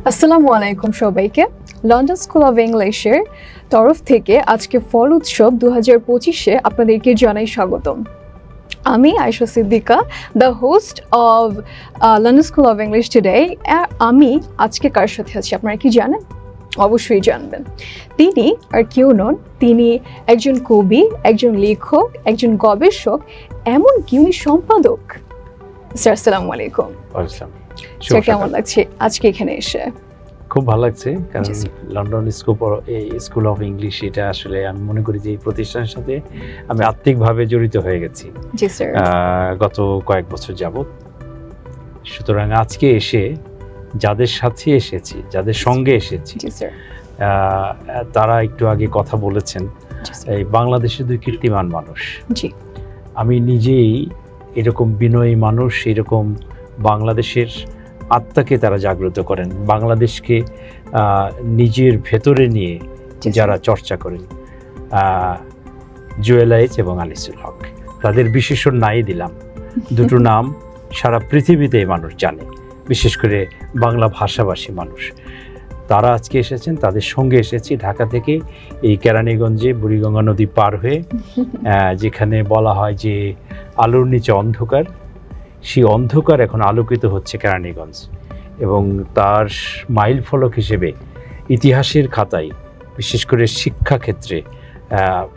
আসসালামু আলাইকুম সবাইকে। লন্ডন স্কুল অফ ইংলিশের তরফ থেকে আজকে ফল উৎসব 2025-এ আপনাদেরকে জানাই স্বাগতম। আমি Ayesha Siddika, the host of London School of English today. আমি আজকে কার সাথে আছি আপনারা কি জানেন? অবশ্যই জানবেন। তিনি আর কেউ নন, তিনি একজন কবি, একজন লেখক, একজন গবেষক, এমনকি উনি সম্পাদক। স্যার আসসালামু আলাইকুম। স্যার কেমন লাগছে আজকে এখানে এসে? খুব ভালো লাগছে, কারণ লন্ডন স্কুল অফ ইংলিশ এটা আসলে আমি মনে করি যে এই প্রতিষ্ঠানের সাথে আমি আত্মিকভাবে জড়িত হয়ে গেছি গত কয়েক বছর যাবত। সুতরাং আজকে এসে যাদের সাথে এসেছি, যাদের সঙ্গে এসেছি, তারা একটু আগে কথা বলেছেন এই বাংলাদেশের দুই কীর্তিমান মানুষ। আমি নিজেই এরকম বিনয়ী মানুষ, এরকম বাংলাদেশের আত্মাকে তারা জাগ্রত করেন, বাংলাদেশকে নিজের ভেতরে নিয়ে যারা চর্চা করেন, জুয়েল আইচ এবং আনিসুল হক। তাদের বিশেষণ নাই দিলাম, দুটো নাম সারা পৃথিবীতে মানুষ জানে, বিশেষ করে বাংলা ভাষাভাষী মানুষ। তারা আজকে এসেছেন, তাদের সঙ্গে এসেছি ঢাকা থেকে, এই কেরানীগঞ্জে বুড়িগঙ্গা নদী পার হয়ে, যেখানে বলা হয় যে আলোর নিচে অন্ধকার, সেই অন্ধকার এখন আলোকিত হচ্ছে কেরানীগঞ্জ, এবং তার মাইল ফলক হিসেবে ইতিহাসের খাতায়, বিশেষ করে শিক্ষাক্ষেত্রে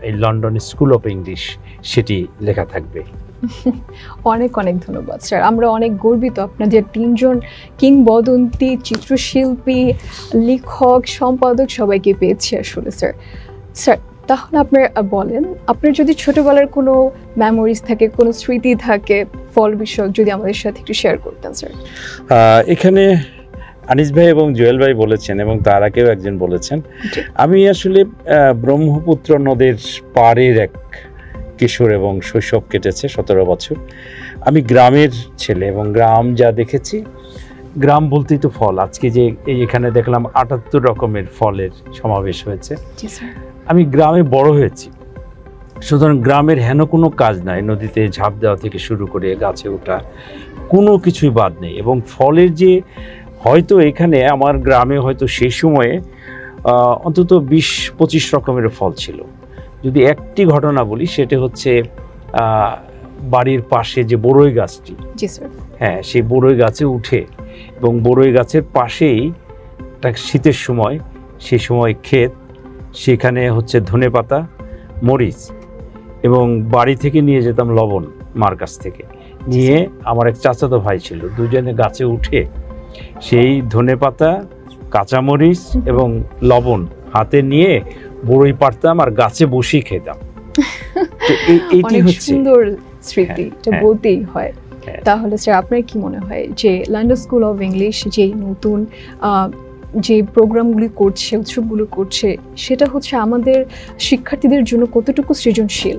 এই লন্ডন স্কুল অফ ইংলিশ সেটি লেখা থাকবে। অনেক অনেক ধন্যবাদ স্যার। আমরা অনেক গর্বিত আপনাদের তিনজন কিংবদন্তি চিত্রশিল্পী, লেখক, সম্পাদক সবাইকে পেয়েছি আসলে স্যার। স্যার তাহলে আপনার বলেন, আপনার যদি ছোটবেলার কোনো মেমোরিজ থাকে, কোনো স্মৃতি থাকে ফল বিষয়ক, যদি আমাদের সাথে একটু শেয়ার করতেন স্যার। এখানে আনিস ভাই এবং জুয়েল ভাই বলেছেন, এবং তার আগেও একজন বলেছেন, আমি আসলে ব্রহ্মপুত্র নদীর পাড়ের এক কিশোর এবং শৈশব কেটেছে 17 বছর। আমি গ্রামের ছেলে, এবং গ্রাম যা দেখেছি, গ্রাম বলতেই তো ফল। আজকে যে এখানে দেখলাম 78 রকমের ফলের সমাবেশ হয়েছে। আমি গ্রামে বড় হয়েছি, সুতরাং গ্রামের হেন কোনো কাজ নাই, নদীতে ঝাঁপ দেওয়া থেকে শুরু করে গাছে ওঠা, কোনো কিছুই বাদ নেই। এবং ফলের যে হয়তো এখানে আমার গ্রামে হয়তো সেই সময়ে অন্তত 20-25 রকমের ফল ছিল। যদি একটি ঘটনা বলি, সেটা হচ্ছে বাড়ির পাশে যে বড়ই গাছটি, হ্যাঁ, সেই বড়ই গাছে উঠে, এবং বড়ই গাছের পাশেই একটা শীতের সময়, সেই সময় ক্ষেত, সেখানে হচ্ছে ধনেপাতা, মরিচ, এবং বাড়ি থেকে নিয়ে যেতাম লবণ, মার কাছ থেকে নিয়ে। আমার এক চাচাতো ভাই ছিল, দুজনে গাছে উঠে সেই ধনেপাতা, কাঁচামরিচ এবং লবণ হাতে নিয়ে বড়ই পাড়তাম আর গাছে বসেই খেতাম। অনেক সুন্দর স্মৃতি, এটা বলতেই হয়। তাহলে স্যার আপনার কি মনে হয় যে লন্ডন স্কুল অফ ইংলিশ যে নতুন যে প্রোগ্রামগুলি করছে, উৎসবগুলো করছে, সেটা হচ্ছে আমাদের শিক্ষার্থীদের জন্য কতটুকু সৃজনশীল?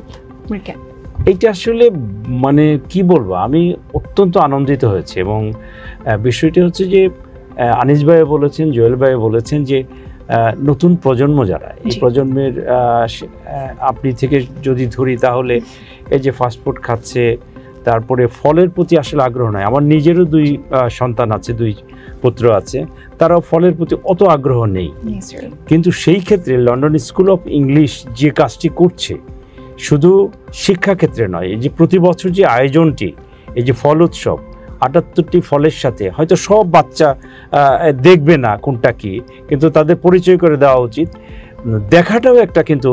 এইটা আসলে মানে কি বলবো, আমি অত্যন্ত আনন্দিত হয়েছে। এবং বিষয়টি হচ্ছে যে আনিস ভাই বলেছেন, জুয়েল ভাই বলেছেন যে নতুন প্রজন্ম যারা, এই প্রজন্মের আপনি থেকে যদি ধরি, তাহলে এই যে ফাস্টফুড খাচ্ছে, তারপরে ফলের প্রতি আসলে আগ্রহ নয়। আমার নিজেরও 2 সন্তান আছে, 2 পুত্র আছে, তারাও ফলের প্রতি অত আগ্রহ নেই। কিন্তু সেই ক্ষেত্রে লন্ডন স্কুল অফ ইংলিশ যে কাজটি করছে, শুধু শিক্ষাক্ষেত্রে নয়, এই যে প্রতি বছর যে আয়োজনটি, এই যে ফল উৎসব, 78টি ফলের সাথে হয়তো সব বাচ্চা দেখবে না কোনটা কি, কিন্তু তাদের পরিচয় করে দেওয়া উচিত। দেখাটাও একটা কিন্তু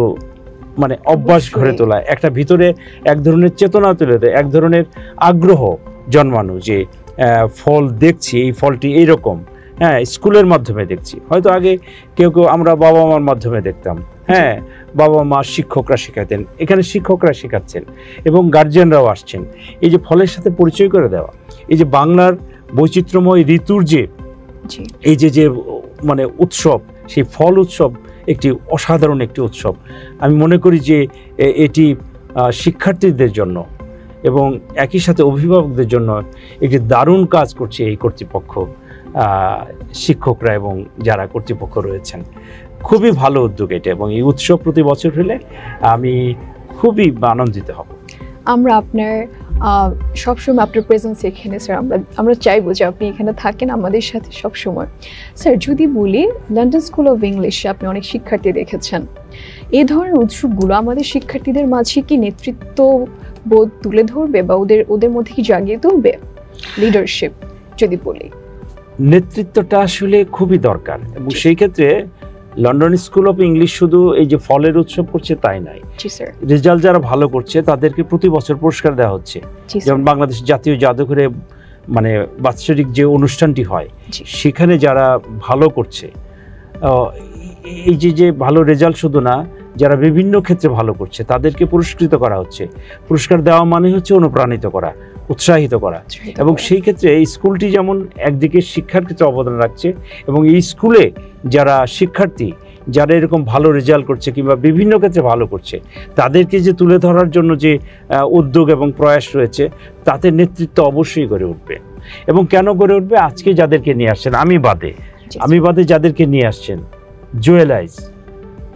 মানে অভ্যাস গড়ে তোলা, একটা ভিতরে এক ধরনের চেতনা তুলে দেয়, এক ধরনের আগ্রহ জন্মানো, যে ফল দেখছি, এই ফলটি এইরকম, হ্যাঁ, স্কুলের মাধ্যমে দেখছি। হয়তো আগে কেউ কেউ আমরা বাবা মার মাধ্যমে দেখতাম, হ্যাঁ, বাবা মা শিক্ষকরা শেখাতেন, এখানে শিক্ষকরা শেখাচ্ছেন এবং গার্জিয়ানরাও আসছেন। এই যে ফলের সাথে পরিচয় করে দেওয়া, এই যে বাংলার বৈচিত্র্যময় ঋতুর যে এই যে মানে উৎসব, সেই ফল উৎসব একটি অসাধারণ একটি উৎসব। আমি মনে করি যে এটি শিক্ষার্থীদের জন্য এবং একই সাথে অভিভাবকদের জন্য একটি দারুণ কাজ করছে এই কর্তৃপক্ষ, শিক্ষকরা এবং যারা কর্তৃপক্ষ রয়েছেন। খুবই ভালো উদ্যোগ এটা, এবং এই উৎসব প্রতি বছর হলে আমি খুবই আনন্দিত হব। আমরা আপনার সবসময় আপনার প্রেজেন্স এখানে স্যার আমরা চাইবো যে আপনি এখানে থাকেন আমাদের সাথে সবসময়। স্যার যদি বলি লন্ডন স্কুল অফ ইংলিশে আপনি অনেক শিক্ষার্থী দেখেছেন, এই ধরনের উৎসবগুলো আমাদের শিক্ষার্থীদের মাঝে কি নেতৃত্ব বোধ তুলে ধরবে বা ওদের মধ্যে কি জাগিয়ে তুলবে? লিডারশিপ যদি বলি, নেতৃত্বটা আসলে খুবই দরকার, এবং সেই ক্ষেত্রে লন্ডন স্কুল অফ ইংলিশ শুধু এই যে ফলের উৎসব করছে তাই নয়, রেজাল্ট যারা ভালো করছে তাদেরকে প্রতি বছর পুরস্কার দেওয়া হচ্ছে। যেমন বাংলাদেশ জাতীয় জাদুঘরে মানে বাৎসরিক যে অনুষ্ঠানটি হয় সেখানে যারা ভালো করছে, এই যে ভালো রেজাল্ট শুধু না, যারা বিভিন্ন ক্ষেত্রে ভালো করছে তাদেরকে পুরস্কৃত করা হচ্ছে। পুরস্কার দেওয়া মানে হচ্ছে অনুপ্রাণিত করা, উৎসাহিত করা। এবং সেই ক্ষেত্রে এই স্কুলটি যেমন একদিকে শিক্ষার ক্ষেত্রে অবদান রাখছে, এবং এই স্কুলে যারা শিক্ষার্থী যারা এরকম ভালো রেজাল্ট করছে কিংবা বিভিন্ন ক্ষেত্রে ভালো করছে তাদেরকে যে তুলে ধরার জন্য যে উদ্যোগ এবং প্রয়াস রয়েছে তাতে নেতৃত্ব অবশ্যই গড়ে উঠবে। এবং কেন গড়ে উঠবে? আজকে যাদেরকে নিয়ে আসছেন, আমি বাদে যাদেরকে নিয়ে আসছেন, জুয়েল আইজ,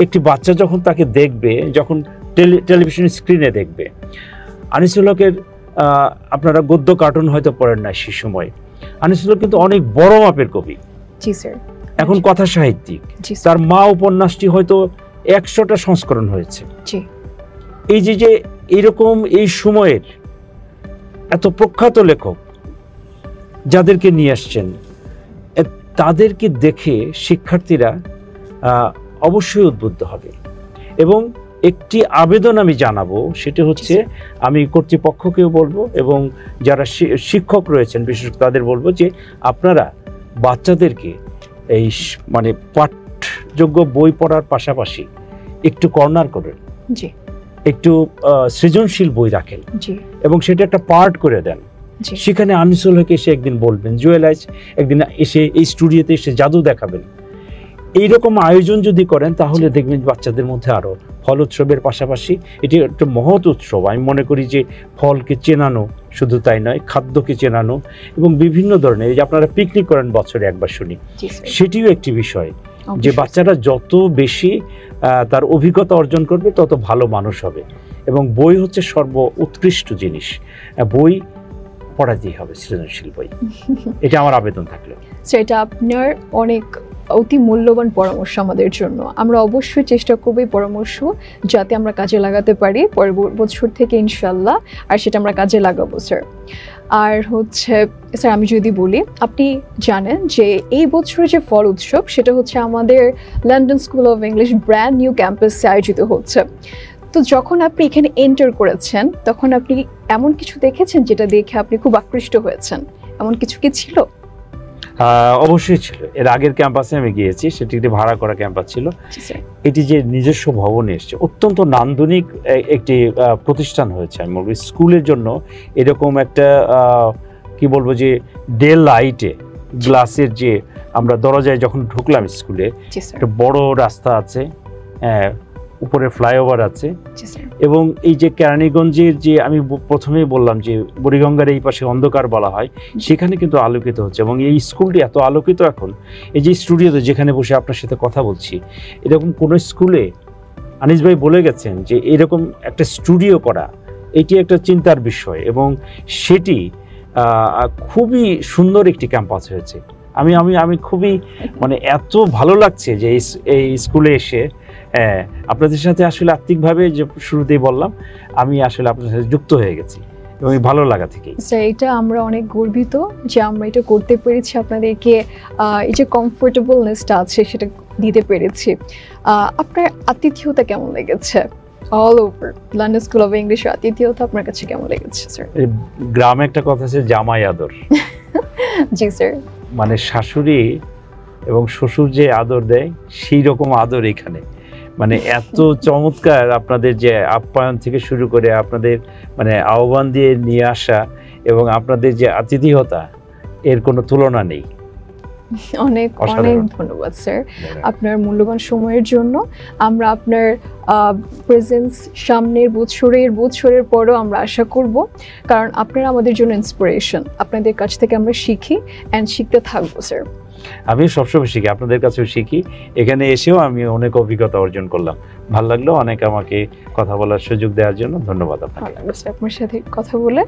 একটি বাচ্চা যখন তাকে দেখবে, যখন টেলিভিশন স্ক্রিনে দেখবে, আনিসুল হকের আপনারা গদ্য কার্টুন হয়তো পড়েন না সেই সময়, আনিসুল হক কিন্তু অনেক বড় মাপের কবি, এখন কথা সাহিত্যিক। তার মা উপন্যাসটি হয়তো 100টা সংস্করণ হয়েছে। এই যে এইরকম এই সময়ের এত প্রখ্যাত লেখক যাদেরকে নিয়ে আসছেন, তাদেরকে দেখে শিক্ষার্থীরা অবশ্যই উদ্বুদ্ধ হবে। এবং একটি আবেদন আমি জানাবো, সেটা হচ্ছে আমি কর্তৃপক্ষকেও বলবো এবং যারা শিক্ষক রয়েছেন বিশেষ তাদের বলবো যে আপনারা বাচ্চাদেরকে এই মানে পাঠযোগ্য বই পড়ার পাশাপাশি একটু কর্নার করেন, একটু সৃজনশীল বই রাখেন এবং সেটা একটা পার্ট করে দেন। সেখানে আনিসুল হক এসে একদিন বলবেন, জুয়েল আইজ একদিন এসে এই স্টুডিওতে এসে জাদু দেখাবেন। এইরকম আয়োজন যদি করেন তাহলে দেখবেন বাচ্চাদের মধ্যে আরো ফল উৎসবের পাশাপাশি এটি একটা মহৎ উৎসব। আমি মনে করি যে ফলকে চেনানো শুধু তাই নয়, খাদ্যকে চেনানো এবং বিভিন্ন ধরনের, এই যে আপনারা পিকনিক করেন বছরে একবার শুনি, সেটিও একটি বিষয় যে বাচ্চারা যত বেশি তার অভিজ্ঞতা অর্জন করবে তত ভালো মানুষ হবে। এবং বই হচ্ছে সর্ব উৎকৃষ্ট জিনিস, বই পড়াতেই হবে, সৃজনশীল বই। এটা আমার আবেদন থাকলো। সেটা আপনার অনেক অতি মূল্যবান পরামর্শ আমাদের জন্য। আমরা অবশ্যই চেষ্টা করবো এই পরামর্শ যাতে আমরা কাজে লাগাতে পারি পরের বছর থেকে ইনশাল্লাহ, আর সেটা আমরা কাজে লাগাবো স্যার। আর হচ্ছে স্যার আমি যদি বলি, আপনি জানেন যে এই বছরের যে ফল উৎসব সেটা হচ্ছে আমাদের London School of English brand new ক্যাম্পাসে আয়োজিত হচ্ছে। তো যখন আপনি এখানে এন্টার করেছেন তখন আপনি এমন কিছু দেখেছেন যেটা দেখে আপনি খুব আকৃষ্ট হয়েছেন, এমন কিছু কি ছিল? অবশ্যই ছিল। এর আগের ক্যাম্পাসে আমি গিয়েছি, সেটি একটি ভাড়া করা ক্যাম্পাস ছিল। এটি যে নিজস্ব ভবনে এসছে, অত্যন্ত নান্দনিক একটি প্রতিষ্ঠান হয়েছে। আমি বলবো স্কুলের জন্য এরকম একটা কি বলবো যে ডে লাইটে গ্লাসের যে আমরা দরজায় যখন ঢুকলাম স্কুলে, একটা বড় রাস্তা আছে, উপরে ফ্লাইওভার আছে, এবং এই যে কেরানীগঞ্জের যে আমি প্রথমেই বললাম যে বুড়িগঙ্গার এই পাশে অন্ধকার বলা হয়, সেখানে কিন্তু আলোকিত হচ্ছে। এবং এই স্কুলটি এত আলোকিত এখন, এই যে স্টুডিওতে যেখানে বসে আপনার সাথে কথা বলছি, এরকম কোনো স্কুলে আনিস ভাই বলে গেছেন যে এরকম একটা স্টুডিও করা এটি একটা চিন্তার বিষয়, এবং সেটি খুবই সুন্দর একটি ক্যাম্পাস হয়েছে। আমি আমি আমি খুবই মানে এত ভালো লাগছে যে এই স্কুলে এসে আপনাদের সাথে আসলে আত্মিকভাবে যে শুরুতেই বললাম, আমি আসলে আপনাদের সাথে যুক্ত হয়ে গেছি এবং ভালো লাগা থেকেই। এটা আমরা অনেক গর্বিত যে আমরা এটা করতে পেরেছি, আপনাদেরকে এই যে কমফোর্টেবলনেসটা আছে সেটা দিতে পেরেছি। আপনার আতিথেয়তা কেমন লেগেছে? All over London School of ইংলিশের আতিথেয়তা আপনার কাছে কেমন লেগেছে স্যার? গ্রামে একটা কথা আছে, জামাই আদর। জি স্যার। মানে শাশুড়ি এবং শ্বশুর যে আদর দেয় সেই রকম আদর এখানে, মানে এত চমৎকার আপনাদের যে আপ্যায়ন থেকে শুরু করে আপনাদের মানে আহ্বান দিয়ে নিয়ে আসা এবং আপনাদের যে আতিথেয়তা, এর কোনো তুলনা নেই। অনেক অনেক ধন্যবাদ স্যার আপনার মূল্যবান সময়ের জন্য। আমরা আপনার প্রেজেন্স সামনের বছরের পরও আমরা আশা করব, কারণ আপনারা আমাদের জন্য ইন্সপিরেশন। আপনাদের কাছ থেকে আমরা শিখি অ্যান্ড শিখতে থাকবো স্যার। আমি সবসময় শিখি, আপনাদের কাছেও শিখি, এখানে এসেও আমি অনেক অভিজ্ঞতা অর্জন করলাম। ভালো লাগলো অনেক আমাকে কথা বলার সুযোগ দেওয়ার জন্য, ধন্যবাদ আপনাকে। আপনার সাথে কথা বলে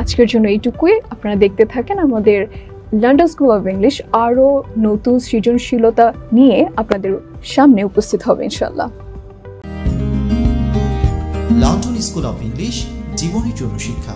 আজকের জন্য এইটুকুই। আপনারা দেখতে থাকেন আমাদের লন্ডন স্কুল অফ ইংলিশ আরও নতুন সৃজনশীলতা নিয়ে আপনাদের সামনে উপস্থিত হবে ইনশাল্লাহ। লন্ডন স্কুল অফ ইংলিশ, জীবনের জন্য শিক্ষা।